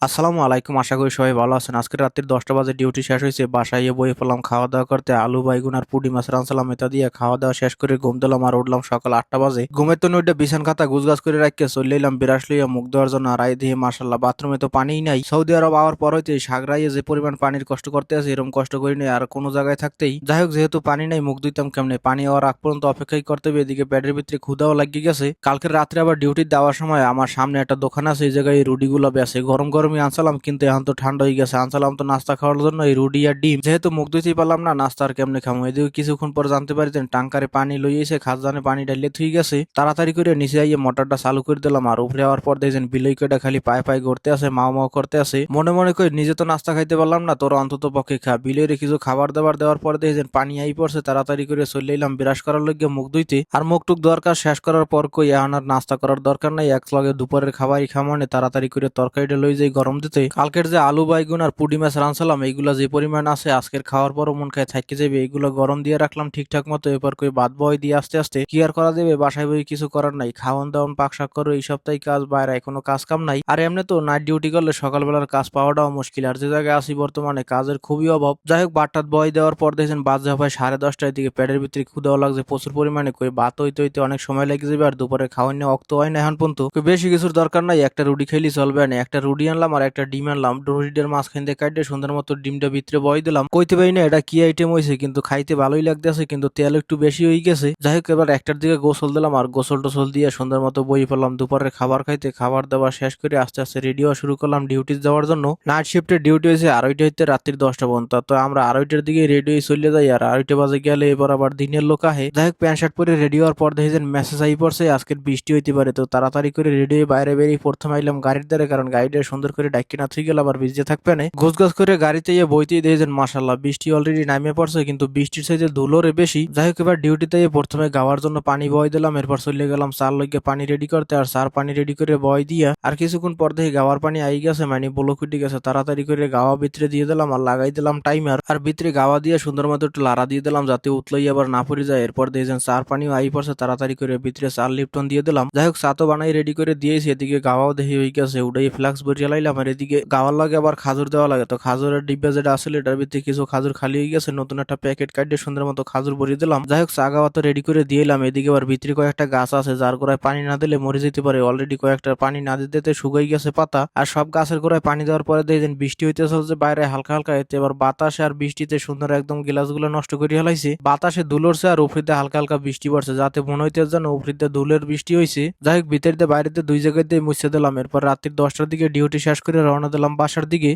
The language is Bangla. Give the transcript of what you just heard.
আসসালামু আলাইকুম, আশা করি সবাই ভালো আছেন। আজকে রাত্রির 10টা বাজে ডিউটি শেষ হয়েছে, বাসায় গিয়ে বই পড়লাম খাওয়া দাওয়া করতে। আলু বাইগুন আর পুঁটি মাছ রানছিলাম, এটা দিয়ে খাওয়া দাওয়া শেষ করে ঘুম দিলাম আর উঠলাম সকাল 8টা বাজে। ঘুমের তো নইটা বিছান খাতা গুছগাছ করে রাখিয়ে চলে এলাম বিরাস লইয়া মুখ দেওয়ার জন্য। আর আই দিয়ে মাশাল্লাহ বাথরুমে তো পানিই নাই। সৌদি আরব আওয়ার পর হইতে সাগরাইয়ে যে পরিমাণ পানির কষ্ট করতে আছে এরকম কষ্ট করি নাই আর কোনো জায়গায় থাকতেই। যাই হোক, যেহেতু পানি নাই মুখ ধুইতাম কেমনে, পানি হওয়ার আগ পর্যন্ত অপেক্ষাই করতে হবে। এদিকে পেটের ভিতরে ক্ষুধাও লাগিয়ে গেছে। কালকে রাত্রে আবার ডিউটি দেওয়ার সময় আমার সামনে একটা দোকান আছে, এই জায়গায় রুটিগুলো বেছে গরম গরমই আনসালাম, কিন্তু এখন তো ঠান্ডা হয়ে গেছে। আনসালাম তো নাস্তা খাওয়ার জন্য এই রুটি আর ডিম, যেহেতু মুখ ধুইতেই পারলাম না, নাস্তা আর কেমনে খামো। এদিকে কিছুক্ষণ পর জানতে পারিতেন টাঙ্কারে পানি লইয়েছে, খাজানে পানি ঢালিয়ে থুই গেছে। তাড়াতাড়ি করে নিচে আইয়ে মোটরটা চালু করে দিলাম আর উপরে যাওয়ার পর দেখছেন বিলই কয়টা খালি পায়ে পায়ে ঘুরতে আছে, মাও মাও করতে আছে। মনে মনে কই নিজে তো নাস্তা খাইতে পারলাম না, তোর অন্তত পক্ষে খা। বিলের কিছু খাবার দাবার দেওয়ার পর দেখছেন পানি আই পড়ছে। তাড়াতাড়ি করে চলে এলাম বিরাস করার লগে মুখ ধুইতে। আর মুখ টুক দরকার শেষ করার পর কই এখন আর নাস্তা করার দরকার নাই, এক লগে দুপুরের খাবারই খামনে তাড়াতাড়ি করে তরকারিটা লই যাই গরম দিতে। কালকের যে আলু বাইগুন আর পুঁটি মাছ রানছিলাম এইগুলা যে পরিমাণ আছে আজকের খাওয়ার পরও মন খায় থাকি যাবে। এইগুলো গরম দিয়ে রাখলাম ঠিকঠাক মতো, এবার কই বাদ বয় দিয়ে আস্তে আস্তে কি আর করা যাবে, বাসায় বই কিছু করার নাই। খাওয়ান দাওয়ান পাক শাক করো, এই সপ্তাহে কাজ, বাইরে কোনো কাজ কাম নাই। আর এমনি তো নাইট ডিউটি করলে সকালবেলার কাজ পাওয়াটাও মুশকিল, আর যে জায়গায় আছি বর্তমানে কাজের খুবই অভাব। যাই হোক, বাটটাত বয় দেওয়ার পর দেখছেন বাদ যা হয় 10:30টার দিকে। পেটের ভিতরে ক্ষুদাও লাগছে প্রচুর পরিমাণে, কই ভাত হইতে হইতে অনেক সময় লেগে যাবে। আর দুপুরে খাওয়ার নিয়ে অক্ত হয় না এখন পর্যন্ত। কই বেশি কিছুর দরকার নাই, একটা রুটি খাইলেই চলবে না। একটা রুটি আনলাম আর একটা ডিম আনলাম, রুটিটার মাঝখান দিয়ে কাটে সুন্দর মতো ডিমটা ভিতরে বয় দিলাম। কইতে পারি না এটা কি আইটেম হয়েছে, কিন্তু খাইতে ভালোই লাগতেছে, কিন্তু তেল একটু বেশি হয়ে গেছে। যাই হোক, এবার একটার দিকে গোসল দিলাম আর গোসল টোসল দিয়ে সুন্দর মতো বই পড়লাম দুপুরের খাবার খাইতে। খাবার দাবার শেষ করে আস্তে আস্তে রেডিও শুরু করলাম ডিউটি যাওয়ার জন্য। নাইট শিফটের ডিউটি হয়েছে 2:30 হইতে রাত্রির 10টা পর্যন্ত, তো আমরা 2:30টার দিকে রেডিও চলে যাই। আর 2:30 বাজে গেলে এবার আবার দিনের লোক আহে। যাই হোক, প্যান্ট শার্ট পরে রেডি হওয়ার পর দেখেছেন মেসেজ আই পড়ছে আজকের বৃষ্টি হইতে পারে। তো তাড়াতাড়ি করে রেডিও বাইরে বেরিয়ে প্রথমে আইলাম গাড়ির দ্বারে, কারণ গাড়িটা সুন্দর করে ডাইকে না থুই গেল আবার ভিজে থাকবে না। গোছ করে গাড়িতে গিয়ে বইতেই দেখেছেন মাশাল্লাহ বৃষ্টি অলরেডি নামিয়ে পড়ছে, কিন্তু বৃষ্টির সাইজে ধুলোরে বেশি। যাই হোক, এবার ডিউটিতে প্রথমে গাওয়ার জন্য পানি বয় দিলাম, এরপর চলে গেলাম চার লইগে পানি রেডি করতে। আর চার পানি রেডি করে বয় দিয়া আর কিছুক্ষণ পর দেখি গাওয়ার পানি আই গেছে, মানে বলক উঠে গেছে। তাড়াতাড়ি করে গাওয়া ভিতরে দিয়ে দিলাম আর লাগাই দিলাম টাইমার। আর ভিতরে গাওয়া দিয়ে সুন্দর মতো একটু লাড়া দিয়ে দিলাম যাতে উতলাই আবার না পড়ে যায়। এরপর দেখছেন চার পানিও আই পড়ছে, তাড়াতাড়ি করে ভিতরে চার লিপটন দিয়ে দিলাম। যাই হোক, চা তো বানাই রেডি করে দিয়েছি। এদিকে গাওয়াও দেখি হয়ে গেছে, উড়াই ফ্লাক্স ভরিয়ে লাইলাম। আর এদিকে গাওয়ার লাগে আবার খাজুর দেওয়া লাগে, তো খাজুরের ডিব্বা যেটা আসলে এটার ভিতরে কিছু খাজুর খালি হয়ে গেছে, নতুন একটা প্যাকেট কাটিয়ে সুন্দর মতো খাজুর ভরিয়ে দিলাম। যাই হোক, চা গাওয়া তো রেডি করে দিয়ে এলাম। এদিকে আবার ভিতরে কয়েকটা গাছ আছে যার গোড়ায় পানি না দিলে মরে যেতে পারে, অলরেডি কয়েকটা পানি না দিতে শুকাই গেছে পাতা। আর সব গাছের গোড়ায় পানি দেওয়ার পরে দেখেন বৃষ্টি হইতে চলছে বাইরে হালকা হালকা। এতে এবার বাতাসে আর বৃষ্টিতে সুন্দর একদম গিলাসগুলো নষ্ট করে হেলাইছে। বাতাসে ধুলোরছে আর উপরিতে হালকা হালকা বৃষ্টি পড়ছে, যাতে মনে হইতে যেন উপরিতে ধুলের বৃষ্টি হয়েছে। যাই হোক, ভিতরে বাইরেতে দুই জায়গায় দিয়ে মুছে দিলাম। এরপর রাত্রির 10টার দিকে ডিউটি শেষ করে রওনা দিলাম বাসার দিকে।